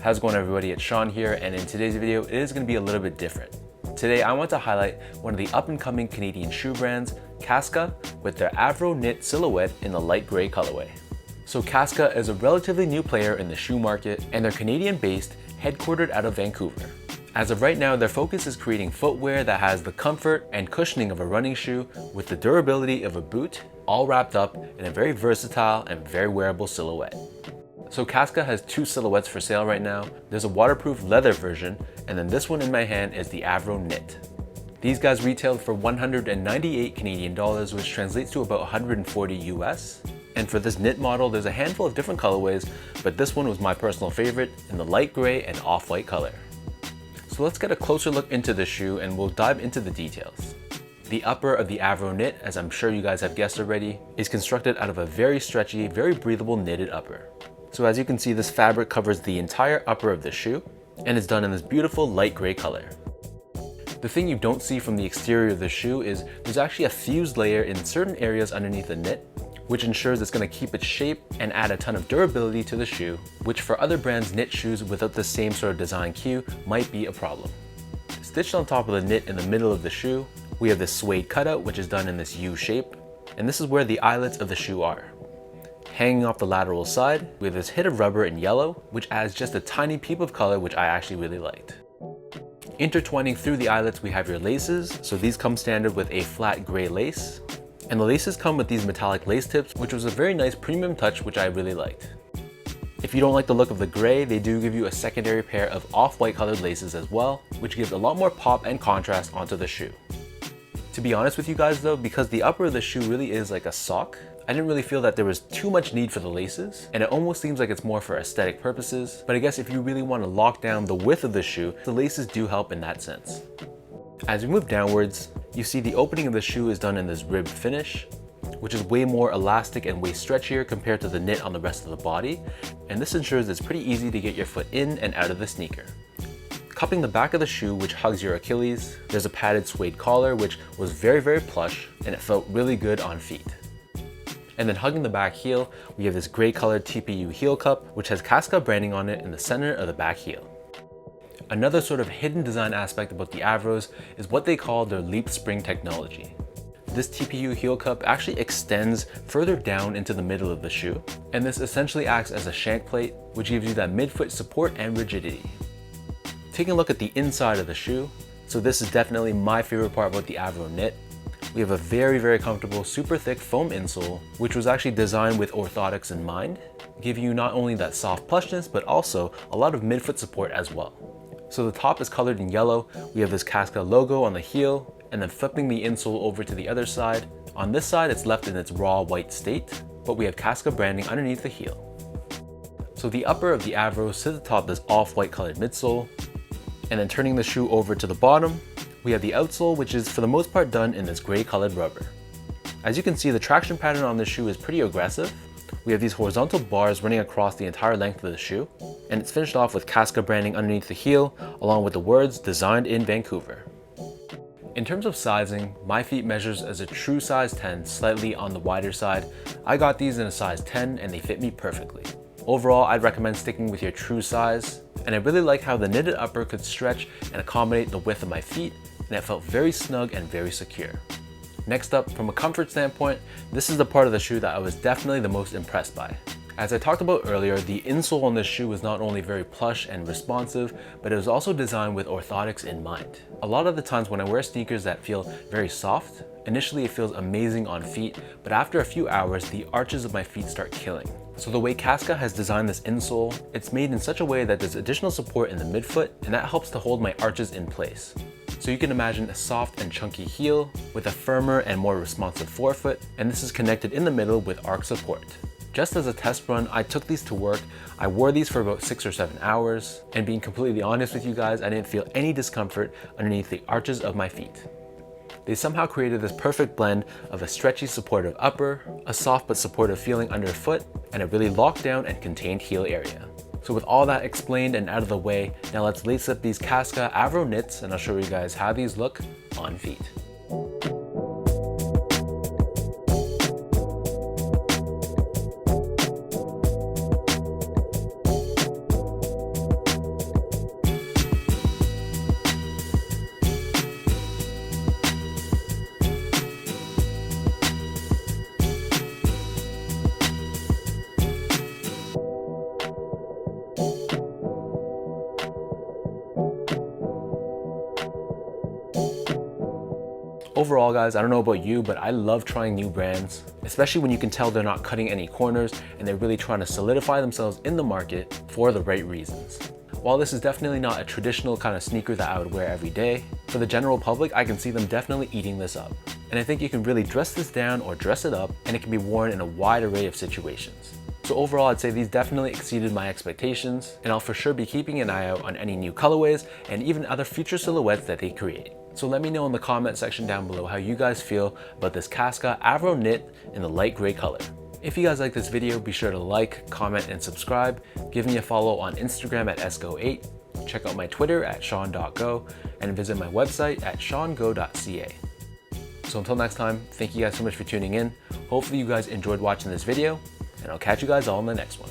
How's it going, everybody? It's Sean here, and in today's video it is going to be a little bit different. Today I want to highlight one of the up-and-coming Canadian shoe brands, Casca, with their Avro knit silhouette in the light gray colorway. So Casca is a relatively new player in the shoe market, and they're Canadian-based, headquartered out of Vancouver. As of right now, their focus is creating footwear that has the comfort and cushioning of a running shoe with the durability of a boot, all wrapped up in a very versatile and very wearable silhouette. So Casca has two silhouettes for sale right now. There's a waterproof leather version, and then this one in my hand is the Avro knit. These guys retailed for 198 Canadian dollars, which translates to about 140 US. And for this knit model, there's a handful of different colorways, but this one was my personal favorite in the light gray and off-white color. So let's get a closer look into the shoe and we'll dive into the details. The upper of the Avro knit, as I'm sure you guys have guessed already, is constructed out of a very stretchy, very breathable knitted upper. So as you can see, this fabric covers the entire upper of the shoe and is done in this beautiful light gray color. The thing you don't see from the exterior of the shoe is there's actually a fused layer in certain areas underneath the knit, which ensures it's going to keep its shape and add a ton of durability to the shoe, which for other brands' knit shoes without the same sort of design cue might be a problem. Stitched on top of the knit in the middle of the shoe, we have this suede cutout, which is done in this U shape, and this is where the eyelets of the shoe are. Hanging off the lateral side, we have this hit of rubber in yellow, which adds just a tiny peep of color, which I actually really liked. Intertwining through the eyelets, we have your laces. So these come standard with a flat gray lace. And the laces come with these metallic lace tips, which was a very nice premium touch, which I really liked. If you don't like the look of the gray, they do give you a secondary pair of off-white colored laces as well, which gives a lot more pop and contrast onto the shoe. To be honest with you guys though, because the upper of the shoe really is like a sock, I didn't really feel that there was too much need for the laces, and it almost seems like it's more for aesthetic purposes, but I guess if you really want to lock down the width of the shoe, the laces do help in that sense. As we move downwards, you see the opening of the shoe is done in this ribbed finish, which is way more elastic and way stretchier compared to the knit on the rest of the body, and this ensures it's pretty easy to get your foot in and out of the sneaker. Cupping the back of the shoe, which hugs your Achilles, there's a padded suede collar, which was very, very plush, and it felt really good on feet. And then hugging the back heel, we have this gray colored Tpu Heel Cup, which has Casca branding on it in the center of the back heel. Another sort of hidden design aspect about the Avros is what they call their leap spring technology. This Tpu Heel Cup actually extends further down into the middle of the shoe, and this essentially acts as a shank plate, which gives you that midfoot support and rigidity. Taking a look at the inside of the shoe, so this is definitely my favorite part about the Avro knit. We have a very, very comfortable, super thick foam insole, which was actually designed with orthotics in mind, giving you not only that soft plushness, but also a lot of midfoot support as well. So the top is colored in yellow, we have this Casca logo on the heel, and then flipping the insole over to the other side. On this side, it's left in its raw white state, but we have Casca branding underneath the heel. So the upper of the Avro sits atop this off-white colored midsole, and then turning the shoe over to the bottom, we have the outsole, which is for the most part done in this gray colored rubber. As you can see, the traction pattern on this shoe is pretty aggressive. We have these horizontal bars running across the entire length of the shoe, and it's finished off with Casca branding underneath the heel, along with the words "Designed in Vancouver." In terms of sizing, my feet measures as a true size 10, slightly on the wider side. I got these in a size 10 and they fit me perfectly. Overall, I'd recommend sticking with your true size, and I really like how the knitted upper could stretch and accommodate the width of my feet, and it felt very snug and very secure. Next up, from a comfort standpoint, this is the part of the shoe that I was definitely the most impressed by. As I talked about earlier, the insole on this shoe was not only very plush and responsive, but it was also designed with orthotics in mind. A lot of the times when I wear sneakers that feel very soft, initially it feels amazing on feet, but after a few hours, the arches of my feet start killing. So the way Casca has designed this insole, it's made in such a way that there's additional support in the midfoot, and that helps to hold my arches in place. So you can imagine a soft and chunky heel with a firmer and more responsive forefoot, and this is connected in the middle with arch support. Just as a test run, I took these to work. I wore these for about 6 or 7 hours, and being completely honest with you guys, I didn't feel any discomfort underneath the arches of my feet. They somehow created this perfect blend of a stretchy, supportive upper, a soft but supportive feeling underfoot, and a really locked down and contained heel area. So with all that explained and out of the way, now let's lace up these Casca Avro knits, and I'll show you guys how these look on feet. Overall guys, I don't know about you, but I love trying new brands, especially when you can tell they're not cutting any corners and they're really trying to solidify themselves in the market for the right reasons. While this is definitely not a traditional kind of sneaker that I would wear every day, for the general public, I can see them definitely eating this up. And I think you can really dress this down or dress it up, and it can be worn in a wide array of situations. So overall, I'd say these definitely exceeded my expectations, and I'll for sure be keeping an eye out on any new colorways and even other future silhouettes that they create. So let me know in the comment section down below how you guys feel about this Casca Avro knit in the light gray color. If you guys like this video, be sure to like, comment, and subscribe. Give me a follow on Instagram at esco8. Check out my Twitter at sean.go and visit my website at seango.ca. So until next time, thank you guys so much for tuning in. Hopefully you guys enjoyed watching this video, and I'll catch you guys all in the next one.